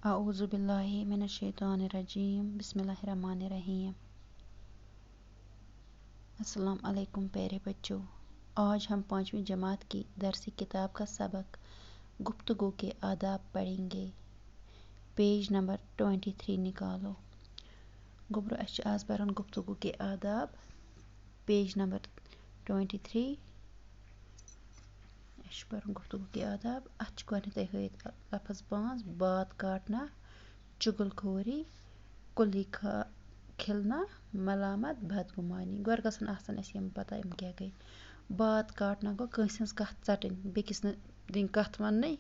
आऊज़ु बिल्लाहि मिनश्शैतानिर्रजीम बिस्मिल्लाहिर्रहमानिर्रहीम। अस्सलाम अलैकुम प्यारे बच्चों, आज हम 5वीं जमात की दरसी किताब का सबक गुफ्तगू के आदाब पढ़ेंगे। पेज नंबर 23 निकालो। गुब्रो अच्छ आज परन गुफ्तगू के आदाब। पेज नंबर 23 परन गुफ्तगू के आदाब। अच्छ गए हत लफ्ज़ 5 बात काटना, चुगलखोरी, कुली खिलना, मलामत, बदगुमानी। गोर गसन आसन अस यम पता यम क्या गई। बात काटना गो कंस हज कथ चटन, बेकिस न दिन कथ वन्नै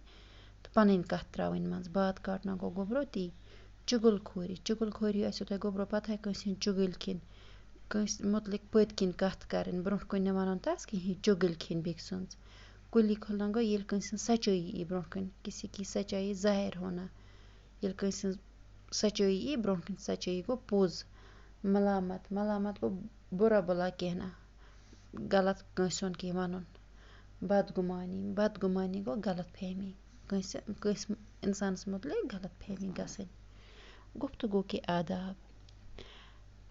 तो पन कथ त्रावन मज। बात काटना गो गोब्रो ती। चुगलखोरी, चुगलखोरी आसो तोह गोब्रो पता है कंस चुगल खिन, कंस मुतलिक पत किन कथ करन, ब्रोह कुन वन तस कहीं चुगल खिन बेक सुंज। कुली खुलना गो ये कंस सच्चाई ई ब्रोह कुन, किसी की सच्चाई जाहिर होना। ये कंस सच्चाई ई ब्रोह कुन सच्चाई गो पोज। मलामत, मलामत गो बुरा बुला कहना, गलत कंसन की वन। बदगुमानी, बदगुमानी गो गलत फहमी, कंस इंसानस मुतलिक गलत फहमी गसन। गुफ्तगू के आदाब।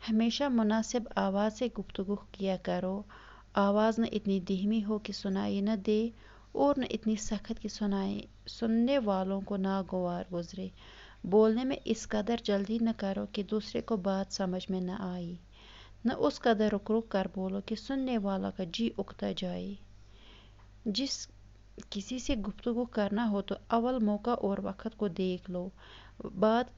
हमेशा मुनासिब आवाज़ से गुफ्तगू किया करो। आवाज़ न इतनी धीमी हो कि सुनाई न दे और न इतनी सख्त कि सुनने वालों को नागवार गुजरे। बोलने में इस कदर जल्दी न करो कि दूसरे को बात समझ में न आई, न उस कदर रुक रुक कर बोलो कि सुनने वाला का जी उकता जाए। जिस किसी से गुफ्तगू करना हो तो अव्वल मौका और वक़्त को देख लो। बात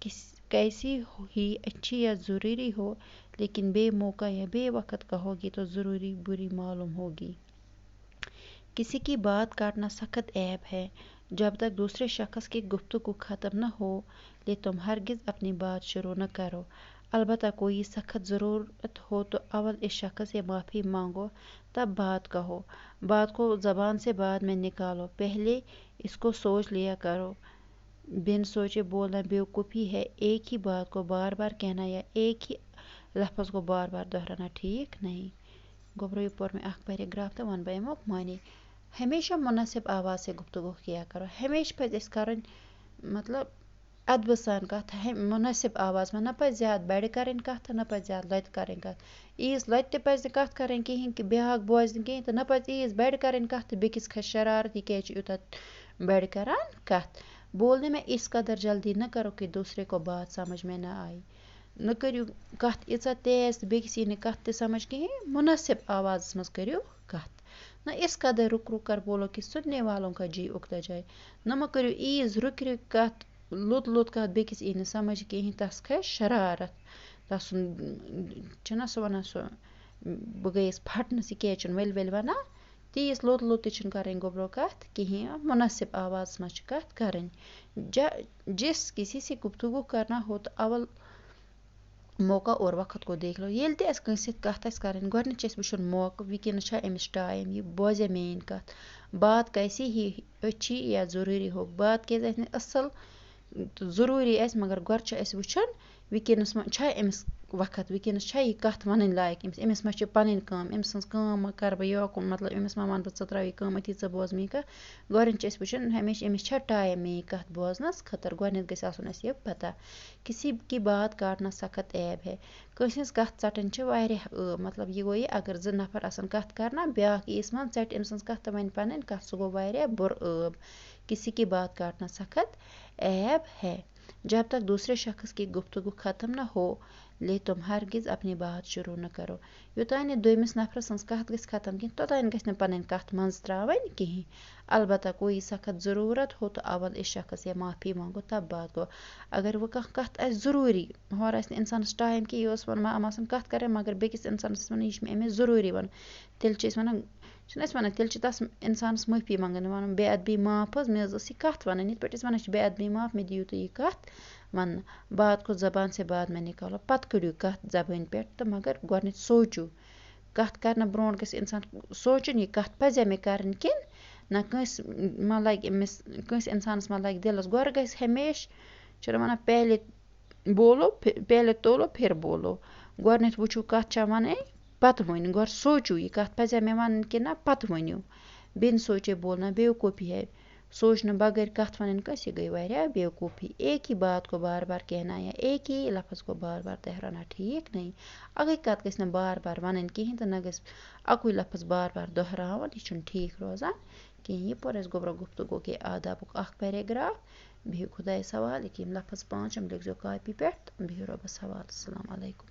कैसी ही अच्छी या ज़रूरी हो, लेकिन बे मौका या बे वक़्त कहोगी तो ज़रूरी बुरी मालूम होगी। किसी की बात काटना सख्त ऐब है। जब तक दूसरे शख्स की गुफ्तगू ख़त्म न हो ले तुम हरगिज़ अपनी बात शुरू न करो। अलबत्ता कोई सख्त ज़रूरत हो तो अव्वल इस शख्स से माफ़ी मांगो, तब बात कहो। बात को ज़बान से बाद में निकालो, पहले इसको सोच लिया करो। बिन सोचे बोलना बेवकूफ़ी है। एक ही बात को बार बार कहना या एक ही लफ्ज़ को बार बार दोहराना ठीक नहीं। गोब्रो पर में अख पैराग्राफ तो वन बो मानी। हमेशा मुनासिब आवाज़ से गुफ्तगू किया करो। हमेशा पे कर मतलब अदब सान कथ मुनासिब आवाज़ में, न पे ज़्यादा बड़ कर कथ, न पे ज़्यादा लत कर कथ। ईज लत पे कथ कर कहें कि ब्याह बोज कहें, तो न पे ईज बड़ कर कथ बेकिस खस शरारत यह क्या यूत बड़ कर कथ। बोलने में इस कदर जल्दी न करो कि दूसरे को बात समझ में न आई। न करो कथ इचा तेज बेकिस यी कथ ते समझ कहें। मुनासिब आवाज़ मज करो कथ। न इस कदर रुक रुक कर बोलो कि सुनने वालों का जी उकता जाए। न म करो ईज रुक रुक कथ, लुत लुत कथ बेकिस यी समझ कहें, तस खस शरारत। तस छना सह वन सह बह गई फटनस यह क्या वल वल वन, तीस लुत लुत कर गोब्रो कथ कहें। मुनासिब आवाज़ मज कथ कर। जिस किसी से गुफ्तगू करना हो तो अव्वल मौका और वक़्त को देख लो। ये कंस कथ कर गोच वुन मौका, वनस अमिस टाइम, यह बोजे मेन कथ। बात कैसी ही अच्छी या ज़रूरी हो, बात क्या असल तो ज़रूरी आस, मगर गोर वुन वनस अमिस वक़्त, वनस यह कथ वन लायक अमिस मा पन काम, अमिस काम कर बह योकुन, मतलब अमिस मा वन बह त्रा काम अथी च बोज मे कथ। गोर वुन हमेशा अमिस टाइम मे कथ बोजनस खतर। गोन गस आसन यह पता। किसी की बात काटना सख्त ऐब है। कंस कथ चटन मतलब यह गो अगर 2 नफर आसन कथ करना, ब्याक ईस मन चट अम सज कथ तो वन पन कथ, सह गो बुर ऐब। किसी की बात काटना सख्त ऐब है। जब तक दूसरे शख्स की गुफ्तगू ख़त्म न हो ले तुम हरगिज़ अपनी बात शुरू न करो। योतान दोमिस नफर सज कथ गस खत्म कहें, तोतान गस पन कथ मज त्रावन कहें। अलबत्ता कोई सख्त ज़रूरत हो तो अव्वल इस शख्स से माफ़ी मांगो, तब बात गो। अगर वह कथ ज़रूरी हर इंसान टाइम कि यह वन कथ कर, मगर बेकिस इंसानस वन यह अमिस ज़रूरी वन, तेल वन वन तेल तस इंसानस माफ़ी मंगन, वन बेअदबी माफ मे यह कथ वन, ये पे वन बेअदबी माफ, मे दियो तो यह कथ वन। बात को ज़बान से बाद में निकालो, पत कड़ो कथ ज़बान पे, तो मगर गोन सोचो कथ कर ब्रो गस इंसान सोचन यह कथ पजा मे कर किन ना, कंस मा लग अमिस कंस इंसानस मा लग दिलस। गोर गस हमेशा वन पहले तोलो फिर बोलो। गोन वुचो कथ वन पत वन, गोर सोचो यह कथ पजा मे वन कि ना, पत वनो। बिन सोचे बोलना बेवकूफ़ी है। सोचने बगैर कथ वनन कस ये गई वारिया बेवकूफ़ी। एक ही बात को बार बार कहना या एक ही लफ्ज़ को बार बार दोहराना ठीक नहीं। अगई कत गस बार बार वनन कहें तो न गस अकुई लफ्ज़ बार बार दोहरावन यह ठीक रोजान कहें। यह पोर गोबरा गुफ्तगू के आदाबुक पैराग्राफ। बिहु खुदा सवाल यम लफ्ज़ 5 लिखो कॉपी पे। बिहु रबस हवाल। अस्सलाम वालेकुम।